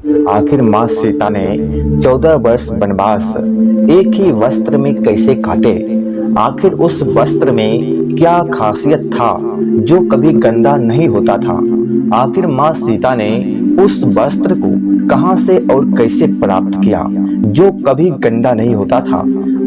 आखिर माँ सीता ने 14 वर्ष वनवास एक ही वस्त्र में कैसे काटे? आखिर उस वस्त्र में क्या खासियत था जो कभी गंदा नहीं होता था? आखिर माँ सीता ने उस वस्त्र को कहां से और कैसे प्राप्त किया जो कभी गंदा नहीं होता था?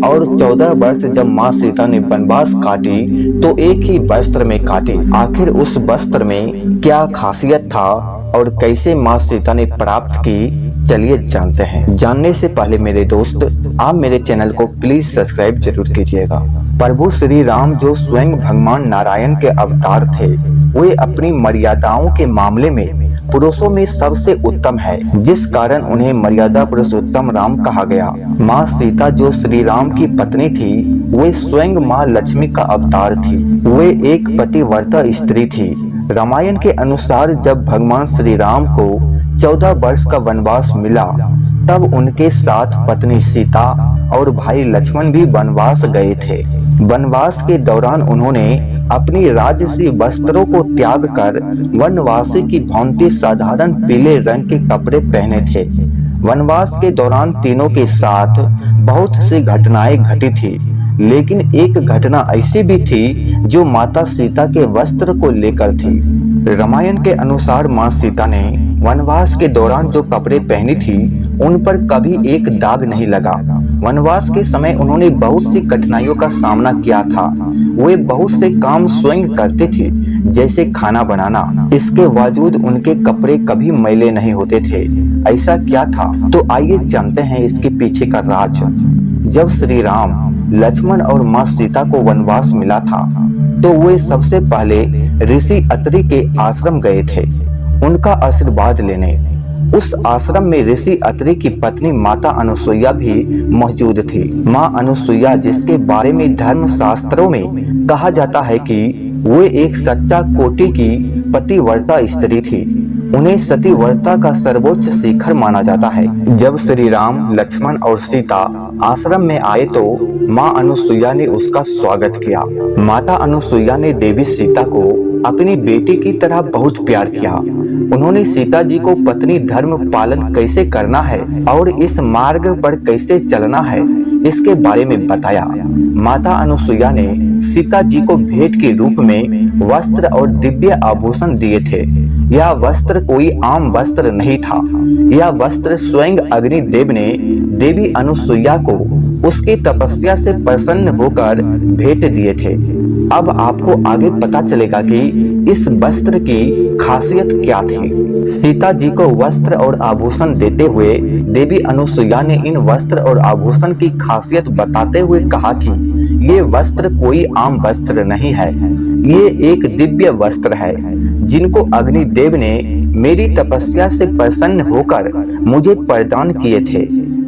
और 14 वर्ष जब माँ सीता ने वनवास काटी तो एक ही वस्त्र में काटी। आखिर उस वस्त्र में क्या खासियत था और कैसे माँ सीता ने प्राप्त की? चलिए जानते हैं। जानने से पहले मेरे दोस्त, आप मेरे चैनल को प्लीज सब्सक्राइब जरूर कीजिएगा। प्रभु श्री राम जो स्वयं भगवान नारायण के अवतार थे, वे अपनी मर्यादाओं के मामले में पुरुषों में सबसे उत्तम है, जिस कारण उन्हें मर्यादा पुरुषोत्तम राम कहा गया। माँ सीता जो श्री राम की पत्नी थी, वे स्वयं माँ लक्ष्मी का अवतार थी। वे एक पतिव्रता स्त्री थी। रामायण के अनुसार जब भगवान श्री राम को 14 वर्ष का वनवास मिला, तब उनके साथ पत्नी सीता और भाई लक्ष्मण भी वनवास गए थे। वनवास के दौरान उन्होंने अपनी राजसी वस्त्रों को त्याग कर वनवासी की भांति साधारण पीले रंग के कपड़े पहने थे। वनवास के दौरान तीनों के साथ बहुत सी घटनाएं घटी थी, लेकिन एक घटना ऐसी भी थी जो माता सीता के वस्त्र को लेकर थी। रामायण के अनुसार माँ सीता ने वनवास के दौरान जो कपड़े पहनी थी, उन पर कभी एक दाग नहीं लगा। वनवास के समय उन्होंने बहुत सी कठिनाइयों का सामना किया था। वे बहुत से काम स्वयं करते थे, जैसे खाना बनाना। इसके बावजूद उनके कपड़े कभी मैले नहीं होते थे। ऐसा क्या था? तो आइए जानते हैं इसके पीछे का राज। जब श्री राम, लक्ष्मण और माँ सीता को वनवास मिला था, तो वे सबसे पहले ऋषि अत्रि के आश्रम गए थे उनका आशीर्वाद लेने। उस आश्रम में ऋषि अत्रि की पत्नी माता अनुसुईया भी मौजूद थी। माँ अनुसुईया, जिसके बारे में धर्म शास्त्रों में कहा जाता है कि वे एक सच्चा कोटि की पतिव्रता स्त्री थी, उन्हें सतीव्रता का सर्वोच्च शिखर माना जाता है। जब श्री राम, लक्ष्मण और सीता आश्रम में आए तो माँ अनुसुईया ने उसका स्वागत किया। माता अनुसुईया ने देवी सीता को अपनी बेटी की तरह बहुत प्यार किया। उन्होंने सीता जी को पत्नी धर्म पालन कैसे करना है और इस मार्ग पर कैसे चलना है, इसके बारे में बताया। माता अनुसुईया ने सीता जी को भेंट के रूप में वस्त्र और दिव्य आभूषण दिए थे। यह वस्त्र कोई आम वस्त्र नहीं था। यह वस्त्र स्वयं अग्निदेव ने देवी अनुसुईया को उसकी तपस्या से प्रसन्न होकर भेंट दिए थे। अब आपको आगे पता चलेगा कि इस वस्त्र की खासियत क्या थी। सीता जी को वस्त्र और आभूषण देते हुए देवी अनुसुईया ने इन वस्त्र और आभूषण की खासियत बताते हुए कहा कि ये वस्त्र कोई आम वस्त्र नहीं है, ये एक दिव्य वस्त्र है जिनको अग्निदेव ने मेरी तपस्या से प्रसन्न होकर मुझे प्रदान किए थे।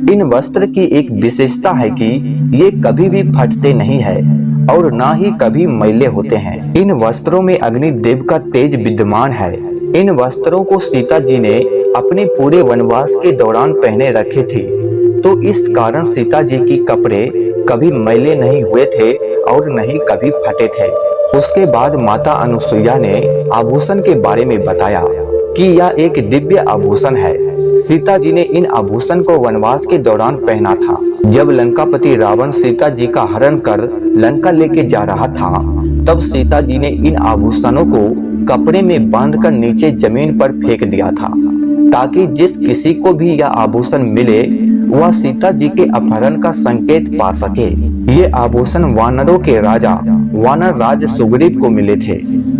इन वस्त्र की एक विशेषता है कि ये कभी भी फटते नहीं है और ना ही कभी मैले होते हैं। इन वस्त्रों में अग्निदेव का तेज विद्यमान है। इन वस्त्रों को सीता जी ने अपने पूरे वनवास के दौरान पहने रखे थे, तो इस कारण सीता जी की कपड़े कभी मैले नहीं हुए थे और नहीं कभी फटे थे। उसके बाद माता अनुसुईया ने आभूषण के बारे में बताया कि यह एक दिव्य आभूषण है। सीता जी ने इन आभूषण को वनवास के दौरान पहना था। जब लंकापति रावण सीता जी का हरण कर लंका लेके जा रहा था, तब सीता जी ने इन आभूषणों को कपड़े में बांधकर नीचे जमीन पर फेंक दिया था, ताकि जिस किसी को भी यह आभूषण मिले वह सीता जी के अपहरण का संकेत पा सके। ये आभूषण वानरों के राजा वानर राज सुग्रीव को मिले थे।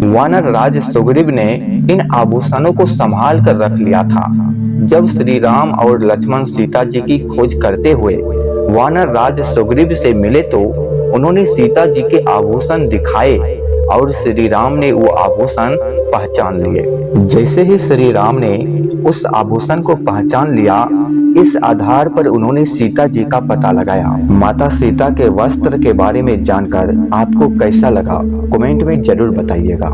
वानर राज सुग्रीव ने इन आभूषणों को संभाल कर रख लिया था। जब श्री राम और लक्ष्मण सीता जी की खोज करते हुए वानर राज सुग्रीव से मिले तो उन्होंने सीता जी के आभूषण दिखाए और श्री राम ने वो आभूषण पहचान लिए। जैसे ही श्री राम ने उस आभूषण को पहचान लिया, इस आधार पर उन्होंने सीता जी का पता लगाया। माता सीता के वस्त्र के बारे में जानकर आपको कैसा लगा, कमेंट में जरूर बताइएगा।